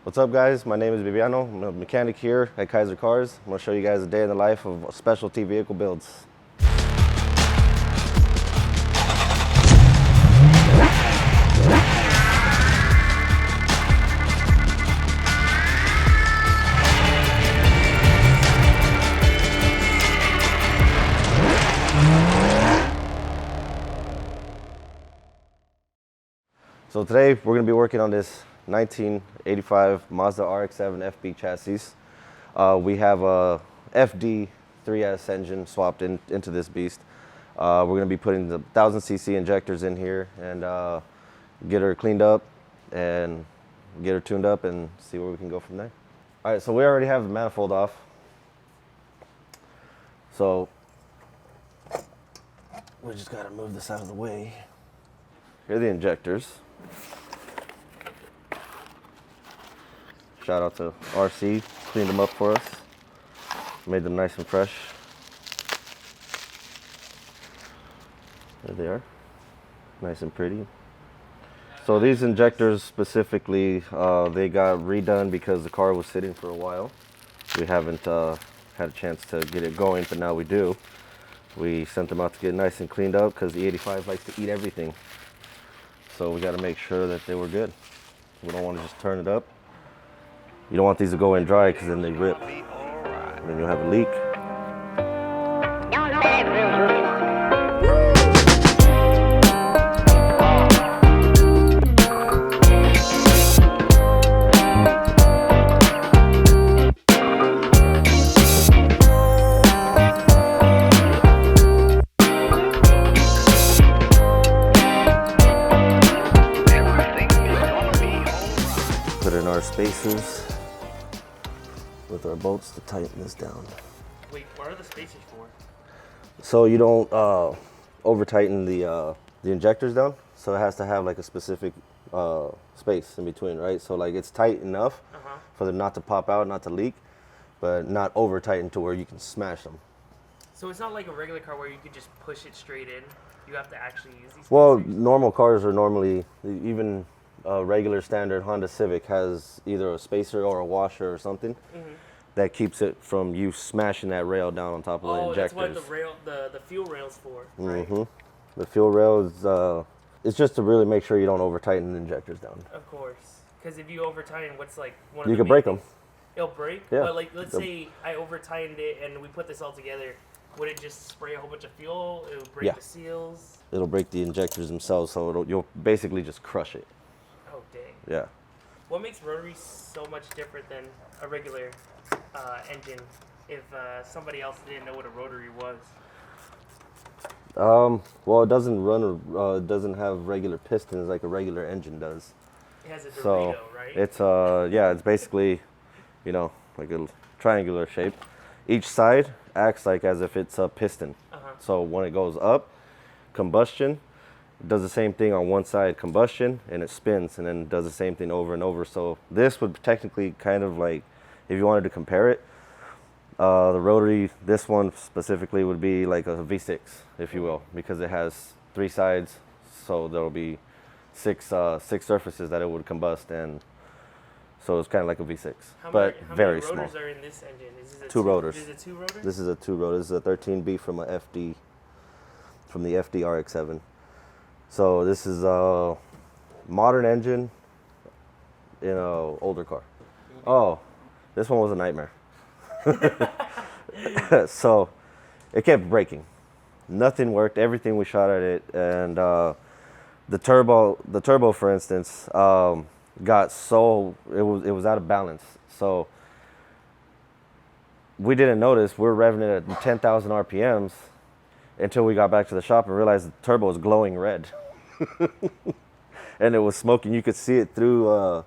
What's up, guys? My name is Bibiano. I'm a mechanic here at Kaiser Cars. I'm going to show you guys a day in the life of specialty vehicle builds. So today we're going to be working on this 1985 Mazda RX7 FB chassis. We have a FD 3S engine swapped into this beast. We're going to be putting the 1000cc injectors in here and get her cleaned up and get her tuned up and see where we can go from there. All right, so we already have the manifold off. So we just got to move this out of the way. Here are the injectors. Shout out to RC, cleaned them up for us, made them nice and fresh. There they are, nice and pretty. So these injectors specifically, they got redone because the car was sitting for a while. We haven't had a chance to get it going, but now we do. We sent them out to get nice and cleaned up because the 85 likes to eat everything. So we got to make sure that they were good. We don't want to just turn it up. You don't want these to go in dry because then they rip. And then you'll have a leak. Put in our spacers with our bolts to tighten this down. Wait, what are the spacers for? So you don't over tighten the injectors down. So it has to have like a specific space in between, right? So like it's tight enough for them not to pop out, not to leak, but not over tightened to where you can smash them. So it's not like a regular car where you could just push it straight in. You have to actually use these spacers? Well, normal cars are normally, even a regular standard Honda Civic has either a spacer or a washer or something that keeps it from you smashing that rail down on top of the injectors. Oh, that's what the fuel rail's for, right? The fuel rail is it's just to really make sure you don't over tighten the injectors down. Of course, because if you over tighten, what's like one of You the could break them. It'll break. Yeah. But like, let's say I over tightened it and we put this all together. Would it just spray a whole bunch of fuel? It would break the seals. It'll break the injectors themselves, so you'll basically just crush it. Oh dang. Yeah. What makes Rotary so much different than a regular engine? If somebody else didn't know what a Rotary was. Well, it doesn't run. It doesn't have regular pistons like a regular engine does. It has a Dorito, So right? it's yeah, it's basically, like a triangular shape. Each side acts like as if it's a piston. So when it goes up, combustion, it does the same thing on one side, combustion, and it spins, and then does the same thing over and over. So this would technically kind of like, if you wanted to compare it, the Rotary, this one specifically would be like a V6, if you will, because it has three sides, so there'll be six surfaces that it would combust, and so it's kind of like a V6, but very small. How many rotors are in this engine? Is this a two rotors. Is it two rotors? This is a two rotor. This is a 13B from a FD, from the FD RX7. So this is a modern engine in an older car. Oh, this one was a nightmare. So it kept breaking. Nothing worked. Everything we shot at it, and the turbo, for instance, got so it was out of balance. So we didn't notice. We were revving it at 10,000 RPMs until we got back to the shop and realized the turbo was glowing red, and it was smoking. You could see it through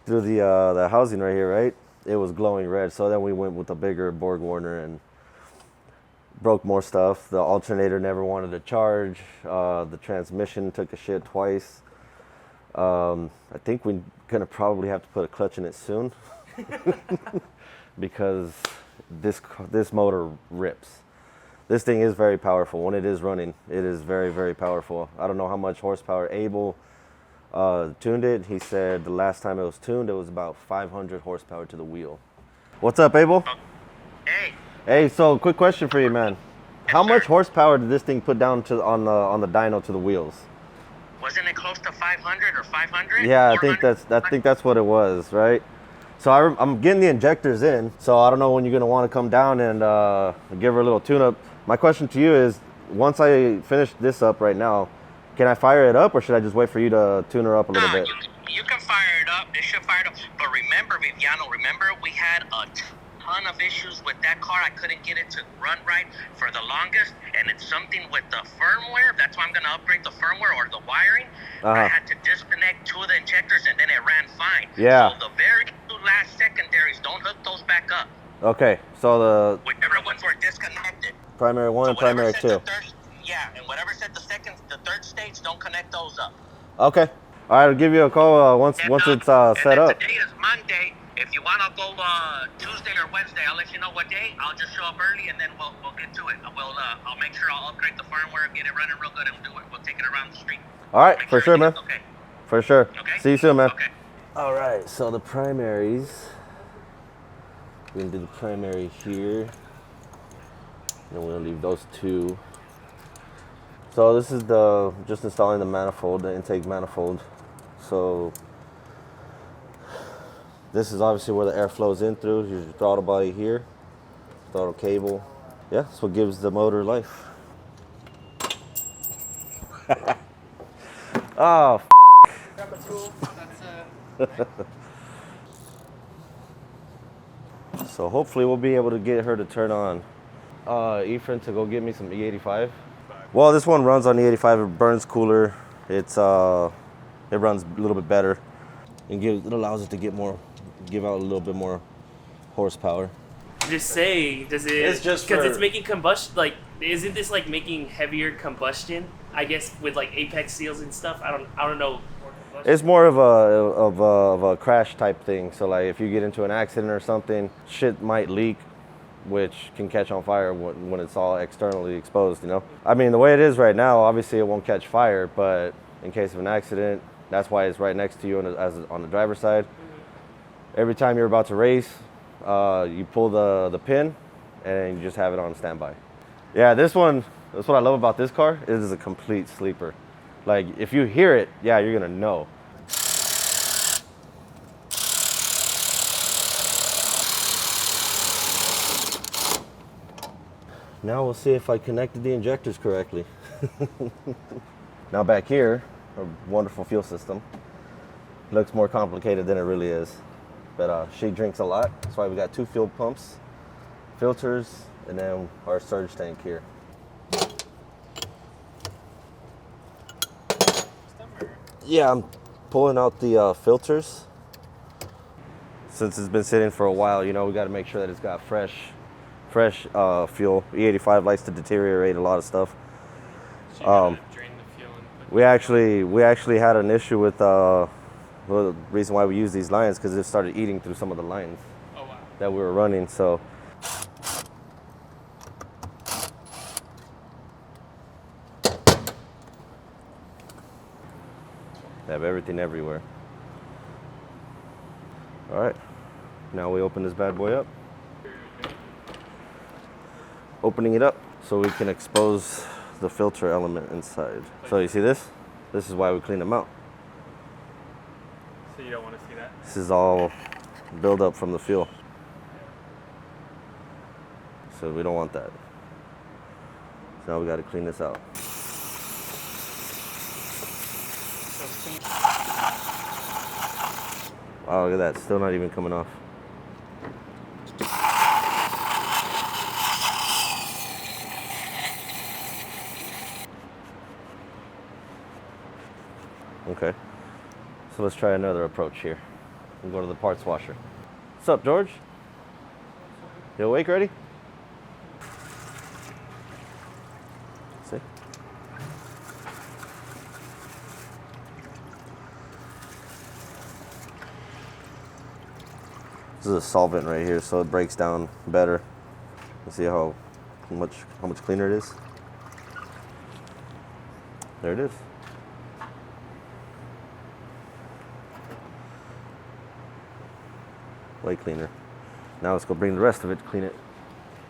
the housing right here, right? It was glowing red. So then we went with a bigger Borg Warner and broke more stuff. The alternator never wanted to charge. The transmission took a shit twice. I think we're gonna probably have to put a clutch in it soon because this motor rips. This thing is very powerful. When it is running, it is very, very powerful. I don't know how much horsepower able Tuned it. He said the last time it was tuned, it was about 500 horsepower to the wheel. What's up, Abel? Hey. Hey, so quick question for you, man. How Yes, much sir. horsepower did this thing put down to on the dyno to the wheels? Wasn't it close to 500 or 500? Yeah, I think that's what it was, right? So I'm getting the injectors in, so I don't know when you're gonna want to come down and give her a little tune-up. My question to you is, once I finish this up right now, can I fire it up, or should I just wait for you to tune her up a little bit? You can fire it up. It should fire it up. But remember, Bibiano, we had a ton of issues with that car. I couldn't get it to run right for the longest, and it's something with the firmware. That's why I'm gonna upgrade the firmware or the wiring. I had to disconnect 2 of the injectors, and then it ran fine. Yeah. So the very 2 last secondaries, don't hook those back up. Okay, so the Whichever ones were disconnected. primary 1 and primary 2. Yeah, and whatever said the third stage, don't connect those up. Okay. All right, I'll give you a call once it's set up. Today is Monday. If you want to go Tuesday or Wednesday, I'll let you know what day. I'll just show up early, and then we'll get to it. I'll make sure I'll upgrade the firmware, get it running real good, and we'll take it around the street. All right, Make for sure, man. Okay. For sure. Okay. See you soon, man. Okay. All right, so the primaries. We're gonna do the primary here. And we're gonna leave those 2. So this is just installing the manifold, the intake manifold. So this is obviously where the air flows in through. Here's your throttle body here, throttle cable. Yeah, that's what gives the motor life. Oh, Grab a tool. That's so hopefully we'll be able to get her to turn on. Ephraim to go get me some E85. Well, this one runs on E85. It burns cooler. It runs a little bit better, and it allows it to give out a little bit more horsepower. Just say, does it? It's just because for- it's making combustion. Like, isn't this like making heavier combustion? I guess with like apex seals and stuff. I don't know. It's more of a crash type thing. So like if you get into an accident or something, shit might leak, which can catch on fire when it's all externally exposed, you know? I mean, the way it is right now, obviously it won't catch fire, but in case of an accident, that's why it's right next to you on the driver's side. Mm-hmm. Every time you're about to race, you pull the pin and you just have it on standby. Yeah, that's what I love about this car. It is a complete sleeper. Like, if you hear it, yeah, you're gonna know. Now we'll see if I connected the injectors correctly. Now back here, a wonderful fuel system. Looks more complicated than it really is. But she drinks a lot. That's why we got 2 fuel pumps, filters, and then our surge tank here. Yeah, I'm pulling out the filters. Since it's been sitting for a while, you know, we got to make sure that it's got fresh fuel. E85 likes to deteriorate a lot of stuff. So you gotta drain the fuel and put We actually had an issue with the reason why we use these lines, because it started eating through some of the lines that we were running. So they have everything everywhere. All right, now we open this bad boy up. Opening it up so we can expose the filter element inside. So you see this? This is why we clean them out. So you don't want to see that? This is all buildup from the fuel. So we don't want that. So now we got to clean this out. Wow, look at that. Still not even coming off. Okay. So let's try another approach here. We'll go to the parts washer. What's up, George? You awake already? See? This is a solvent right here, so it breaks down better. You see how much cleaner it is? There it is. way cleaner. Now let's go bring the rest of it, clean it.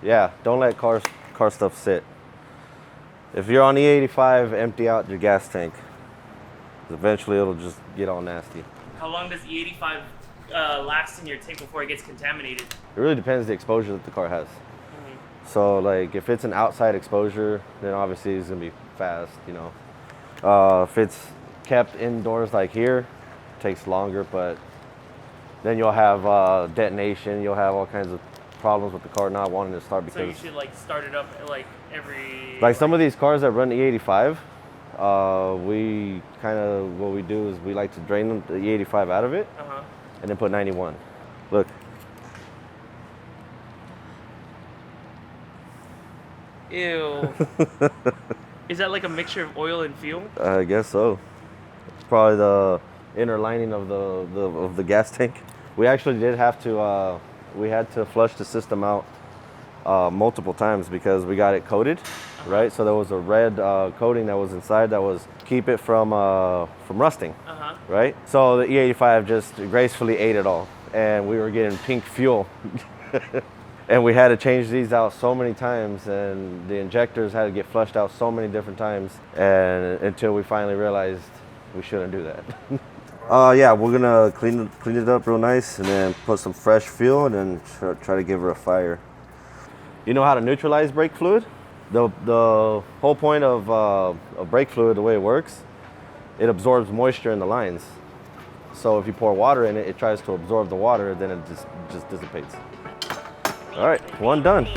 Yeah, don't let car stuff sit. If you're on E85, empty out your gas tank. Eventually it'll just get all nasty. How long does E85 last in your tank before it gets contaminated? It really depends the exposure that the car has. So like if it's an outside exposure, then obviously it's gonna be fast, you know. If it's kept indoors like here, it takes longer, but then you'll have detonation, you'll have all kinds of problems with the car not wanting to start because... So you should like start it up like every... Like some of these cars that run E85, we kind of, what we do is we like to drain the E85 out of it and then put 91. Look. Ew. Is that like a mixture of oil and fuel? I guess so. It's probably the inner lining of the gas tank. We actually did have to, we had to flush the system out multiple times because we got it coated, right? So there was a red coating that was inside that was keep it from rusting, right? So the E85 just gracefully ate it all, and we were getting pink fuel. And we had to change these out so many times, and the injectors had to get flushed out so many different times, and until we finally realized we shouldn't do that. Yeah, we're gonna clean it up real nice, and then put some fresh fuel, and then try to give her a fire. You know how to neutralize brake fluid? The whole point of brake fluid, the way it works, it absorbs moisture in the lines. So if you pour water in it, it tries to absorb the water, then it just dissipates. All right, one done.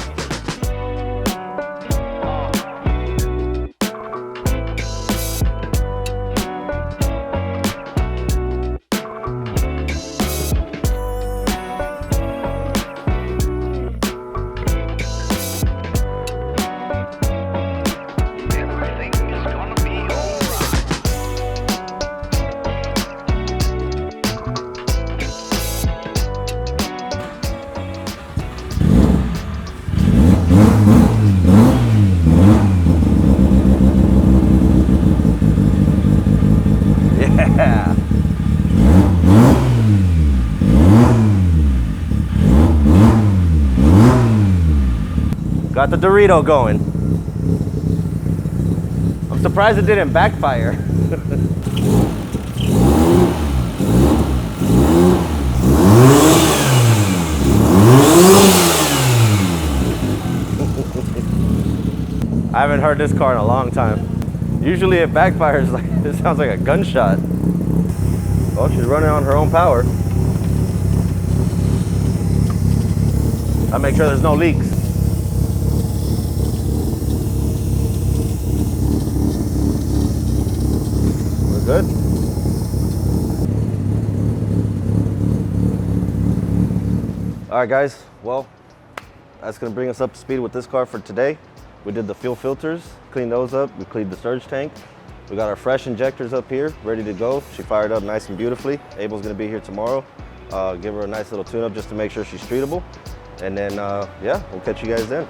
Got the Dorito going. I'm surprised it didn't backfire. I haven't heard this car in a long time. Usually it backfires like, it sounds like a gunshot. Well, she's running on her own power. I make sure there's no leaks. We're good. All right, guys. Well, that's gonna bring us up to speed with this car for today. We did the fuel filters, cleaned those up. We cleaned the surge tank. We got our fresh injectors up here, ready to go. She fired up nice and beautifully. Abel's gonna be here tomorrow. Give her a nice little tune-up just to make sure she's streetable. And then, yeah, we'll catch you guys then.